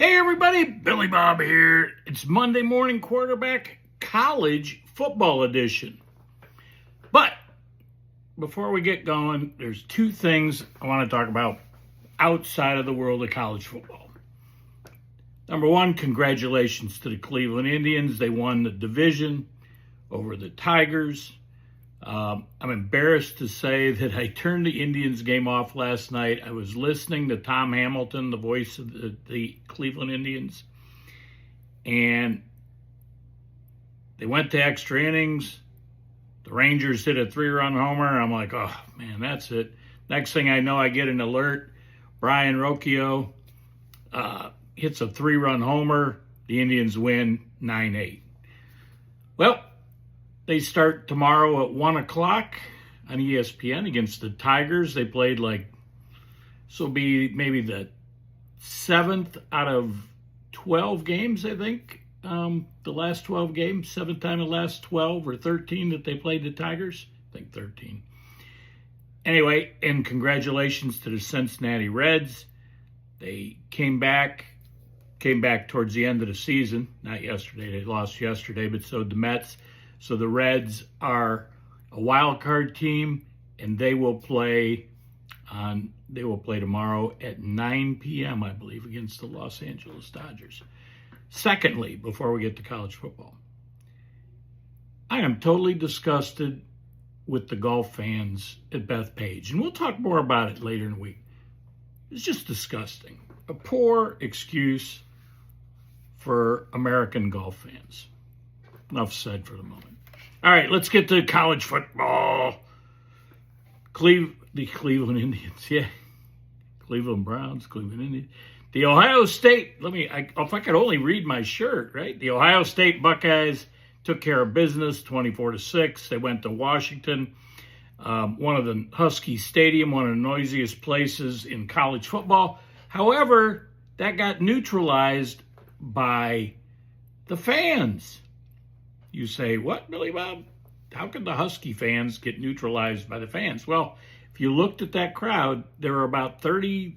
Hey everybody, Billy Bob here. It's Monday morning quarterback college football edition. But before we get going, there's two things I want to talk about outside of the world of college football. Number one, congratulations to the Cleveland Indians. They won the division over the Tigers. I'm embarrassed to say that I turned the Indians game off last night. I was listening to Tom Hamilton, the voice of the Cleveland Indians, and they went to extra innings. The Rangers hit a 3-run homer. I'm like, oh, man, that's it. Next thing I know, I get an alert. Brian Rocchio hits a 3-run homer. The Indians win 9-8. Well, they start tomorrow at 1 o'clock on ESPN against the Tigers. They played this will be maybe the 7th out of 12 games, I think. The last 12 games, 7th time in the last 12 or 13 that they played the Tigers. I think 13. Anyway, and congratulations to the Cincinnati Reds. They came back towards the end of the season. Not yesterday. They lost yesterday, but so did the Mets. So the Reds are a wild card team, and they will play tomorrow at 9 p.m., I believe, against the Los Angeles Dodgers. Secondly, before we get to college football, I am totally disgusted with the golf fans at Bethpage, and we'll talk more about it later in the week. It's just disgusting. A poor excuse for American golf fans. Enough said for the moment. All right, let's get to college football. The Cleveland Indians, yeah. Cleveland Browns, Cleveland Indians. The Ohio State, if I could only read my shirt, right? The Ohio State Buckeyes took care of business, 24-6. They went to Washington, one of the Husky Stadium, one of the noisiest places in college football. However, that got neutralized by the fans. You say, what, Billy Bob? How could the Husky fans get neutralized by the fans? Well, if you looked at that crowd, there were about 30,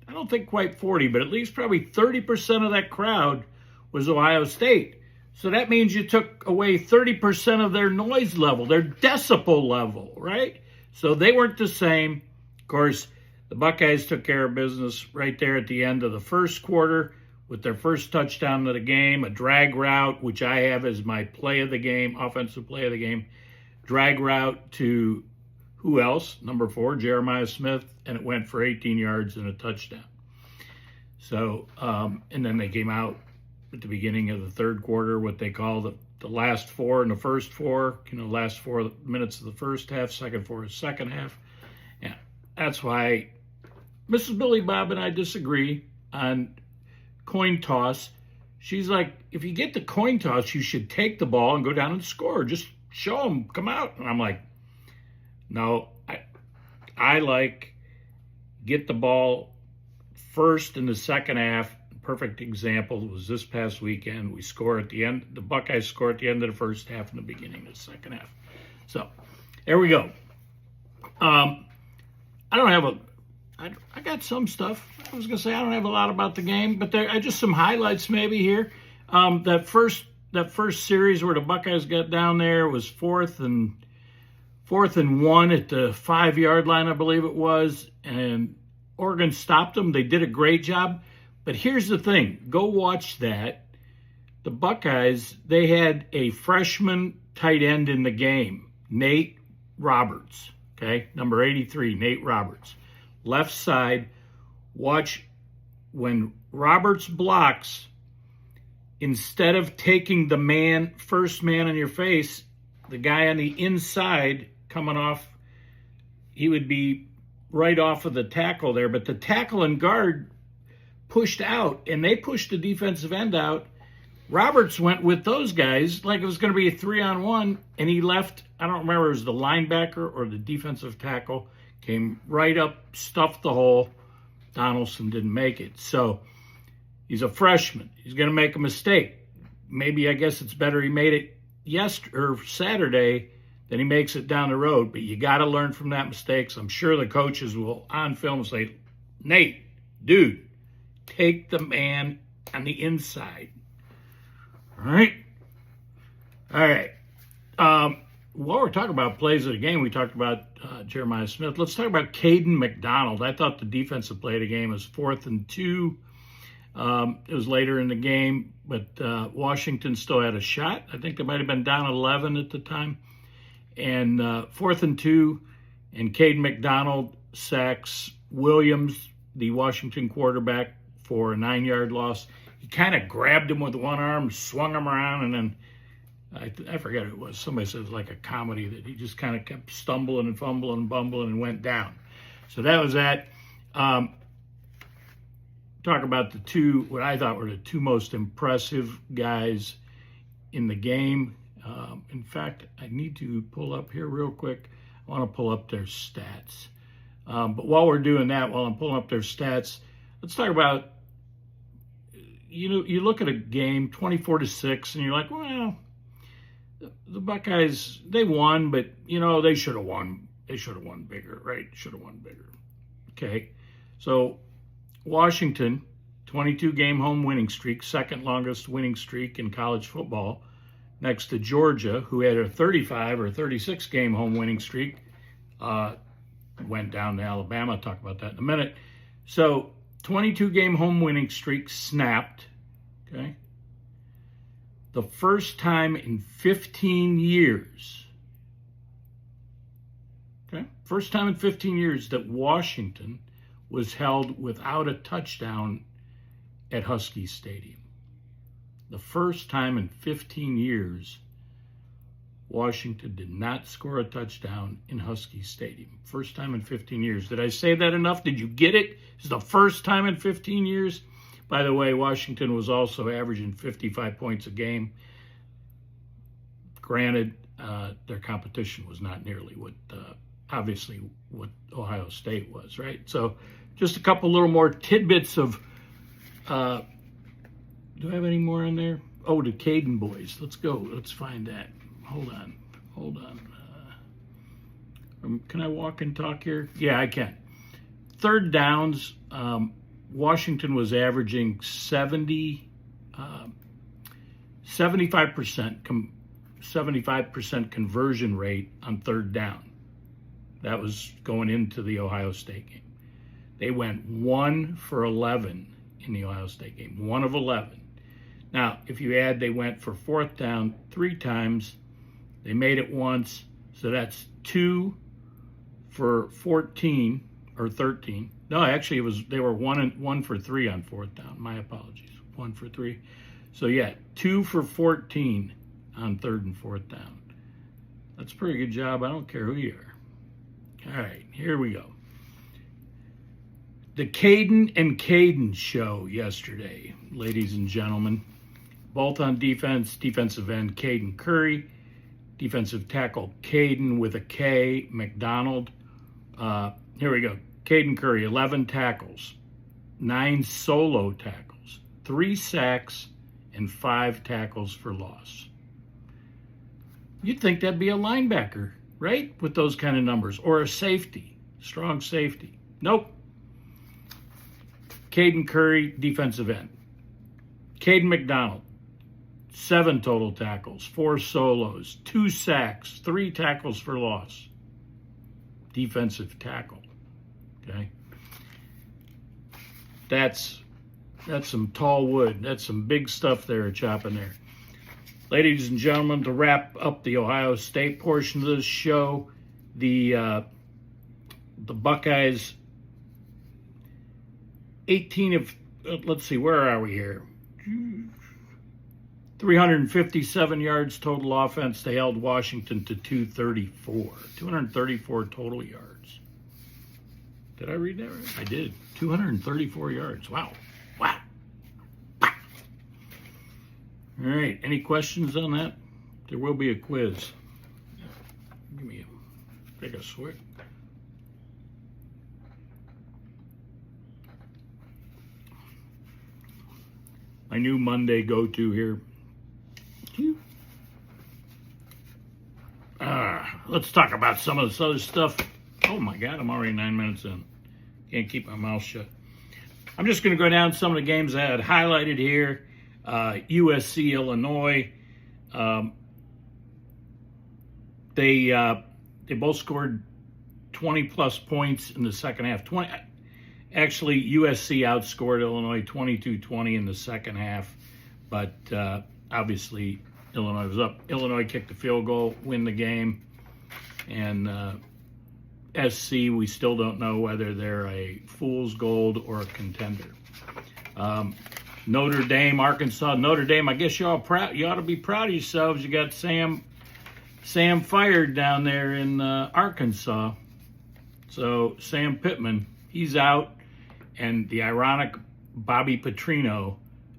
I don't think quite 40, but at least probably 30% of that crowd was Ohio State. So that means you took away 30% of their noise level, their decibel level, right? So they weren't the same. Of course, the Buckeyes took care of business right there at the end of the first quarter with their first touchdown of the game, a drag route, which I have as my play of the game, offensive play of the game, drag route to who else? Number 4, Jeremiah Smith, and it went for 18 yards and a touchdown. So, and then they came out at the beginning of the third quarter, what they call the last 4 and the first 4, last 4 minutes of the first half, second 4 is second half. Yeah, that's why Mrs. Billy Bob and I disagree on coin toss. She's like, if you get the coin toss, you should take the ball and go down and score. Just show them, come out. And I'm like, no, I like get the ball first in the second half. Perfect example was this past weekend. We score at the end. The Buckeyes score at the end of the first half and the beginning of the second half. So there we go. I got some stuff. I was going to say I don't have a lot about the game, but there are just some highlights maybe here. That first series where the Buckeyes got down there was fourth and 1 at the 5-yard line, I believe it was, and Oregon stopped them. They did a great job. But here's the thing. Go watch that. The Buckeyes, they had a freshman tight end in the game, Nate Roberts, okay? Number 83, Nate Roberts. Left side, watch when Roberts blocks, instead of taking the first man in your face, the guy on the inside coming off, he would be right off of the tackle there. But the tackle and guard pushed out, and they pushed the defensive end out. Roberts went with those guys like it was going to be a 3-on-1, and he left, I don't remember if it was the linebacker or the defensive tackle, came right up, stuffed the hole. Donaldson didn't make it. So he's a freshman. He's going to make a mistake. Maybe, I guess it's better he made it Saturday than he makes it down the road. But you got to learn from that mistake. So I'm sure the coaches will on film say, Nate, dude, Take the man on the inside. All right? All right. While we're talking about plays of the game, we talked about Jeremiah Smith. Let's talk about Caden McDonald. I thought the defensive play of the game was 4th and 2. It was later in the game, but Washington still had a shot. I think they might have been down 11 at the time. And 4th and 2, and Caden McDonald sacks Williams, the Washington quarterback, for a 9-yard loss. He kind of grabbed him with one arm, swung him around, and then I forget who it was. Somebody said it was like a comedy that he just kind of kept stumbling and fumbling and bumbling and went down. So that was that. Talk about the two, what I thought were the two most impressive guys in the game. In fact, I need to pull up here real quick. I want to pull up their stats. But while we're doing that, while I'm pulling up their stats, let's talk about, you look at a game 24-6 and you're like, well, the Buckeyes, they won, but they should have won. They should have won bigger, right? Should have won bigger. Okay. So Washington, 22-game home winning streak, second longest winning streak in college football, next to Georgia, who had a 35 or 36-game home winning streak, went down to Alabama. I'll talk about that in a minute. So 22-game home winning streak snapped, okay? The first time in 15 years, okay? First time in 15 years that Washington was held without a touchdown at Husky Stadium. The first time in 15 years, Washington did not score a touchdown in Husky Stadium. First time in 15 years. Did I say that enough? Did you get it? It's the first time in 15 years. By the way, Washington was also averaging 55 points a game. Granted, their competition was not nearly what, obviously, what Ohio State was, right? So just a couple little more tidbits of, do I have any more in there? Oh, the Caden boys. Let's go. Let's find that. Hold on. Can I walk and talk here? Yeah, I can. Third downs, Washington was averaging 75% conversion rate on third down. That was going into the Ohio State game. They went 1 for 11 in the Ohio State game. 1 of 11. Now, if you add, they went for fourth down 3 times. They made it once, so that's 2 for 14 or 13. No, actually, they were 1 for 3 on fourth down. My apologies. 1 for 3. So yeah, 2 for 14 on third and fourth down. That's a pretty good job. I don't care who you are. All right, here we go. The Caden and Caden show yesterday, ladies and gentlemen. Both on defense, defensive end Caden Curry, defensive tackle Caden with a K, McDonald. Here we go. Caden Curry, 11 tackles, 9 solo tackles, 3 sacks, and 5 tackles for loss. You'd think that'd be a linebacker, right? With those kind of numbers. Or a safety, strong safety. Nope. Caden Curry, defensive end. Caden McDonald, 7 total tackles, 4 solos, 2 sacks, 3 tackles for loss. Defensive tackle. Okay. That's some tall wood. That's some big stuff there chopping there. Ladies and gentlemen, to wrap up the Ohio State portion of this show, the Buckeyes, 18 of, let's see, where are we here? 357 yards total offense. They held Washington to 234 total yards. Did I read that right? I did. 234 yards. Wow. All right. Any questions on that? There will be a quiz. Give me take a swig. My new Monday go-to here. Let's talk about some of this other stuff. Oh my God, I'm already 9 minutes in. Can't keep my mouth shut. I'm just going to go down some of the games I had highlighted here. USC, Illinois. They both scored 20-plus points in the second half. Actually, USC outscored Illinois 22-20 in the second half, but obviously Illinois was up. Illinois kicked the field goal, win the game, and SC, we still don't know whether they're a fool's gold or a contender. Notre Dame, Arkansas. Notre Dame, I guess you ought to be proud of yourselves. You got Sam fired down there in Arkansas. So Sam Pittman, he's out. And the ironic Bobby Petrino,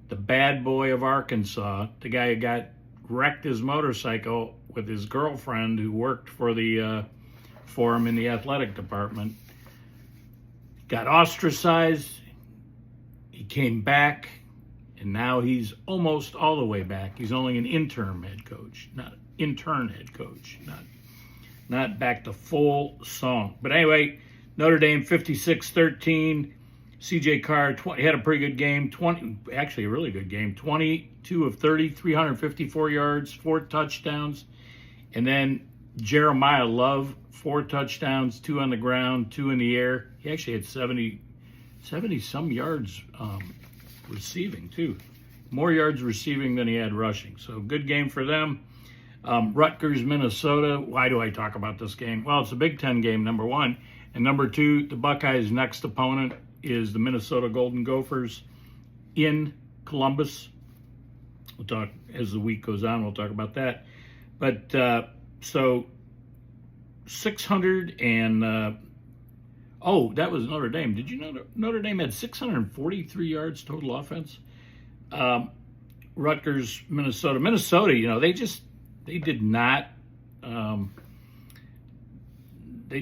the bad boy of Arkansas, the guy who wrecked his motorcycle with his girlfriend who worked for him in the athletic department, got ostracized. He came back, and now he's almost all the way back. He's only an intern head coach, not back to full song. But anyway, Notre Dame 56-13. CJ Carr had a pretty good game, actually a really good game, 22 of 30, 354 yards, 4 touchdowns. And then Jeremiah Love, 4 touchdowns, 2 on the ground, 2 in the air. He actually had 70-some yards receiving, too. More yards receiving than he had rushing. So good game for them. Rutgers, Minnesota. Why do I talk about this game? Well, it's a Big Ten game, number one. And number two, the Buckeyes' next opponent is the Minnesota Golden Gophers in Columbus. We'll talk as the week goes on. We'll talk about that. But so 600 and that was Notre Dame. Did you know Notre Dame had 643 yards total offense? Rutgers, Minnesota. Minnesota, they did not. They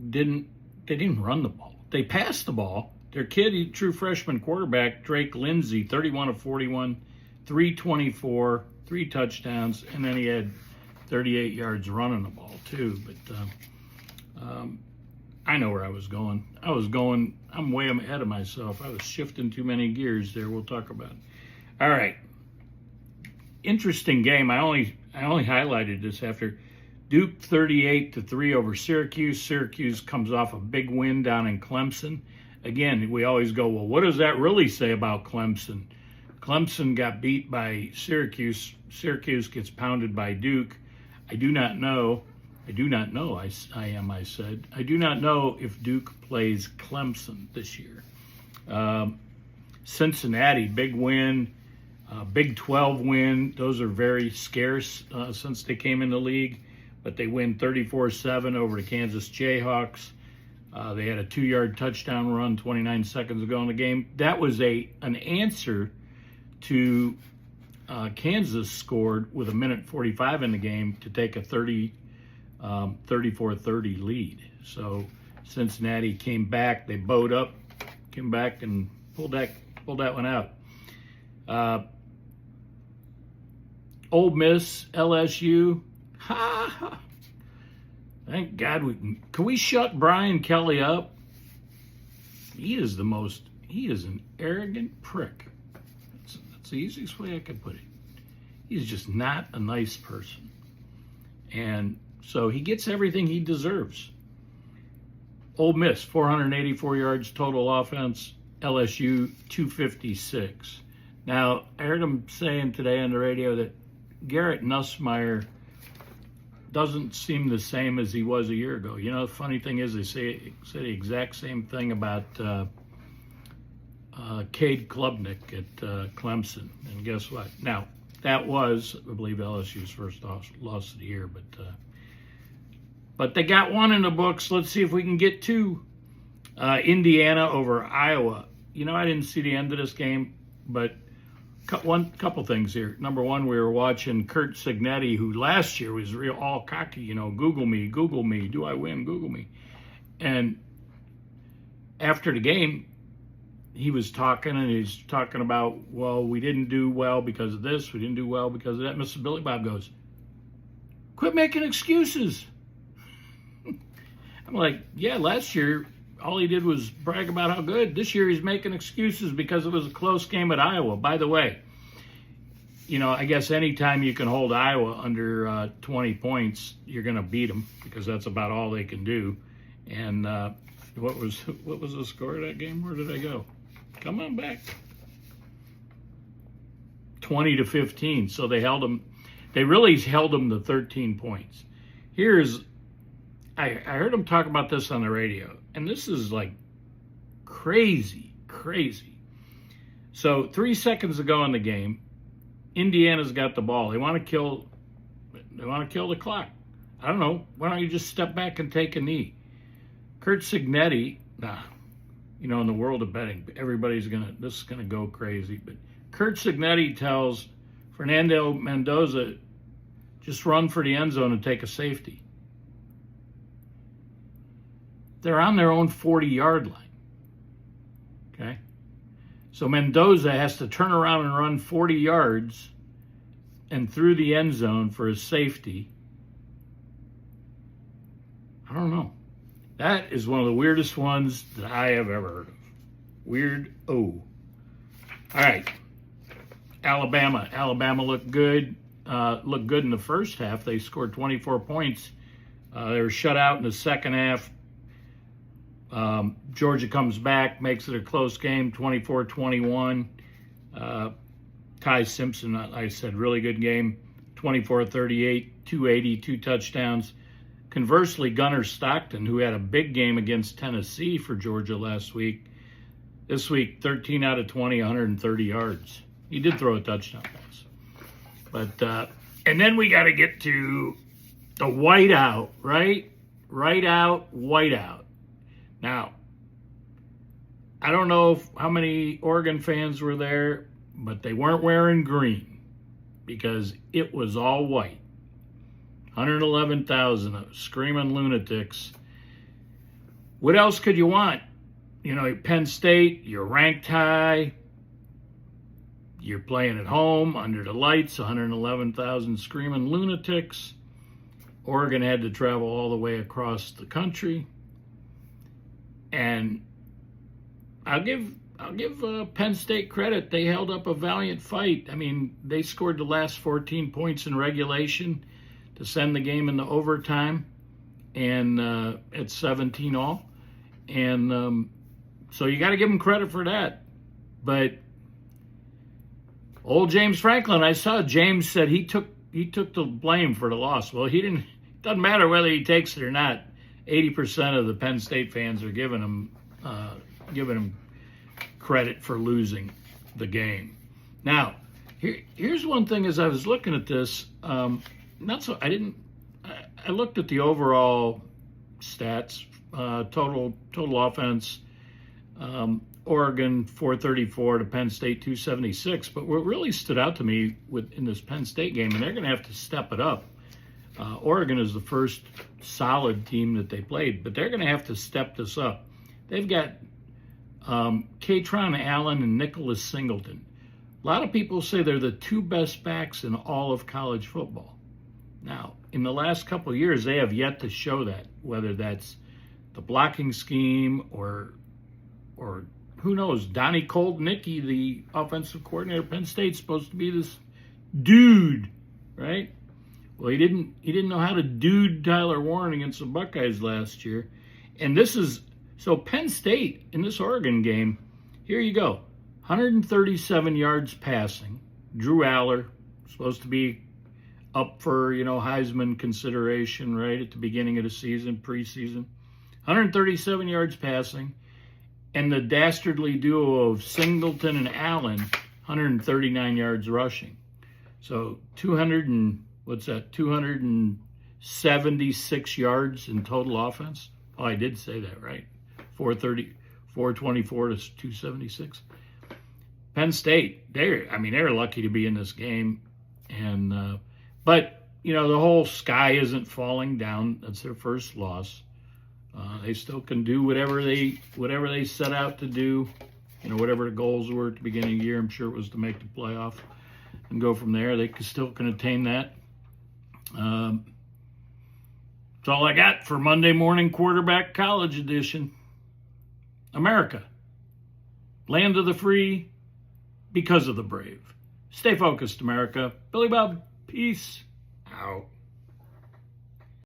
didn't run the ball. They passed the ball. Their kid, true freshman quarterback, Drake Lindsey, 31 of 41, 324, 3 touchdowns, and then he had 38 yards running the ball too. But I know where I was going. I'm way ahead of myself. I was shifting too many gears there. We'll talk about it. All right. Interesting game. I only highlighted this after Duke 38-3 over Syracuse. Syracuse comes off a big win down in Clemson. Again, we always go, well, what does that really say about Clemson? Clemson got beat by Syracuse. Syracuse gets pounded by Duke. I do not know, I said. I do not know if Duke plays Clemson this year. Cincinnati, big win. Big 12 win. Those are very scarce since they came in the league. But they win 34-7 over the Kansas Jayhawks. They had a 2-yard touchdown run 29 seconds ago in the game. That was an answer to Kansas scored with 1:45 in the game to take a 34-30 lead. So Cincinnati came back. They bowed up, came back and pulled that one out. Ole Miss, LSU. Thank God can we shut Brian Kelly up? He is an arrogant prick. That's the easiest way I could put it. He's just not a nice person. And so he gets everything he deserves. Ole Miss, 484 yards total offense. LSU, 256. Now, I heard him saying today on the radio that Garrett Nussmeier doesn't seem the same as he was a year ago. You know, the funny thing is they say the exact same thing about Cade Klubnik at Clemson. And guess what? Now, that was, I believe, LSU's first loss of the year. But they got one in the books. Let's see if we can get 2. Indiana over Iowa. You know, I didn't see the end of this game, but couple things here. Number one, we were watching Curt Cignetti, who last year was real all cocky, Google me, do I win, Google me. And after the game, he's talking about, well, we didn't do well because of this, we didn't do well because of that. Mr. Billy Bob goes, quit making excuses. I'm like, yeah, last year all he did was brag about how good. This year he's making excuses because it was a close game at Iowa. By the way, I guess anytime you can hold Iowa under 20 points, you're going to beat them because that's about all they can do. And what was the score of that game? Where did I go? Come on back. 20-15. So they held them. They really held them to 13 points. I heard them talk about this on the radio, and this is like crazy. So 3 seconds ago in the game, Indiana's got the ball. They want to kill the clock. I don't know. Why don't you just step back and take a knee? Curt Cignetti, in the world of betting, this is gonna go crazy. But Curt Cignetti tells Fernando Mendoza, just run for the end zone and take a safety. They're on their own 40-yard line. Okay? So Mendoza has to turn around and run 40 yards and through the end zone for his safety. I don't know. That is one of the weirdest ones that I have ever heard of. Weird. Oh. All right. Alabama. Alabama looked good. Looked good in the first half. They scored 24 points. They were shut out in the second half. Georgia comes back, makes it a close game, 24-21. Ty Simpson, like I said, really good game, 24-38, 280, 2 touchdowns. Conversely, Gunnar Stockton, who had a big game against Tennessee for Georgia last week, this week 13 out of 20, 130 yards. He did throw a touchdown pass. But and then we got to get to the whiteout, right? Whiteout. Now, I don't know how many Oregon fans were there, but they weren't wearing green because it was all white. 111,000 of screaming lunatics. What else could you want? Penn State, you're ranked high. You're playing at home under the lights, 111,000 screaming lunatics. Oregon had to travel all the way across the country. And I'll give Penn State credit. They held up a valiant fight. I mean, they scored the last 14 points in regulation to send the game into overtime, and at 17 all. And so you got to give them credit for that. But old James Franklin, I saw James said he took the blame for the loss. Well, he didn't. It doesn't matter whether he takes it or not. 80% of the Penn State fans are giving him credit for losing the game. Now, here's one thing. As I was looking at this, I looked at the overall stats, total offense. Oregon 434 to Penn State 276. But what really stood out to me in this Penn State game, and they're going to have to step it up. Oregon is the first solid team that they played, but they're going to have to step this up. They've got Katron Allen and Nicholas Singleton. A lot of people say they're the 2 best backs in all of college football. Now, in the last couple of years, they have yet to show that, whether that's the blocking scheme or who knows. Donnie Colt-Nicky, the offensive coordinator of Penn State, supposed to be this dude, right? Well, he didn't know how to dude Tyler Warren against the Buckeyes last year. And so Penn State in this Oregon game, here you go. 137 yards passing. Drew Aller, supposed to be up for, Heisman consideration, right, at the beginning of the season, preseason. 137 yards passing. And the dastardly duo of Singleton and Allen, 139 yards rushing. So 276 yards in total offense. Oh, I did say that, right? 424 to 276. Penn State, they're lucky to be in this game. And but the whole sky isn't falling down. That's their first loss. They still can do whatever they set out to do. Whatever the goals were at the beginning of the year. I'm sure it was to make the playoff and go from there. They still can attain that. That's all I got for Monday Morning Quarterback College Edition. America, land of the free, because of the brave. Stay focused, America. Billy Bob, peace out.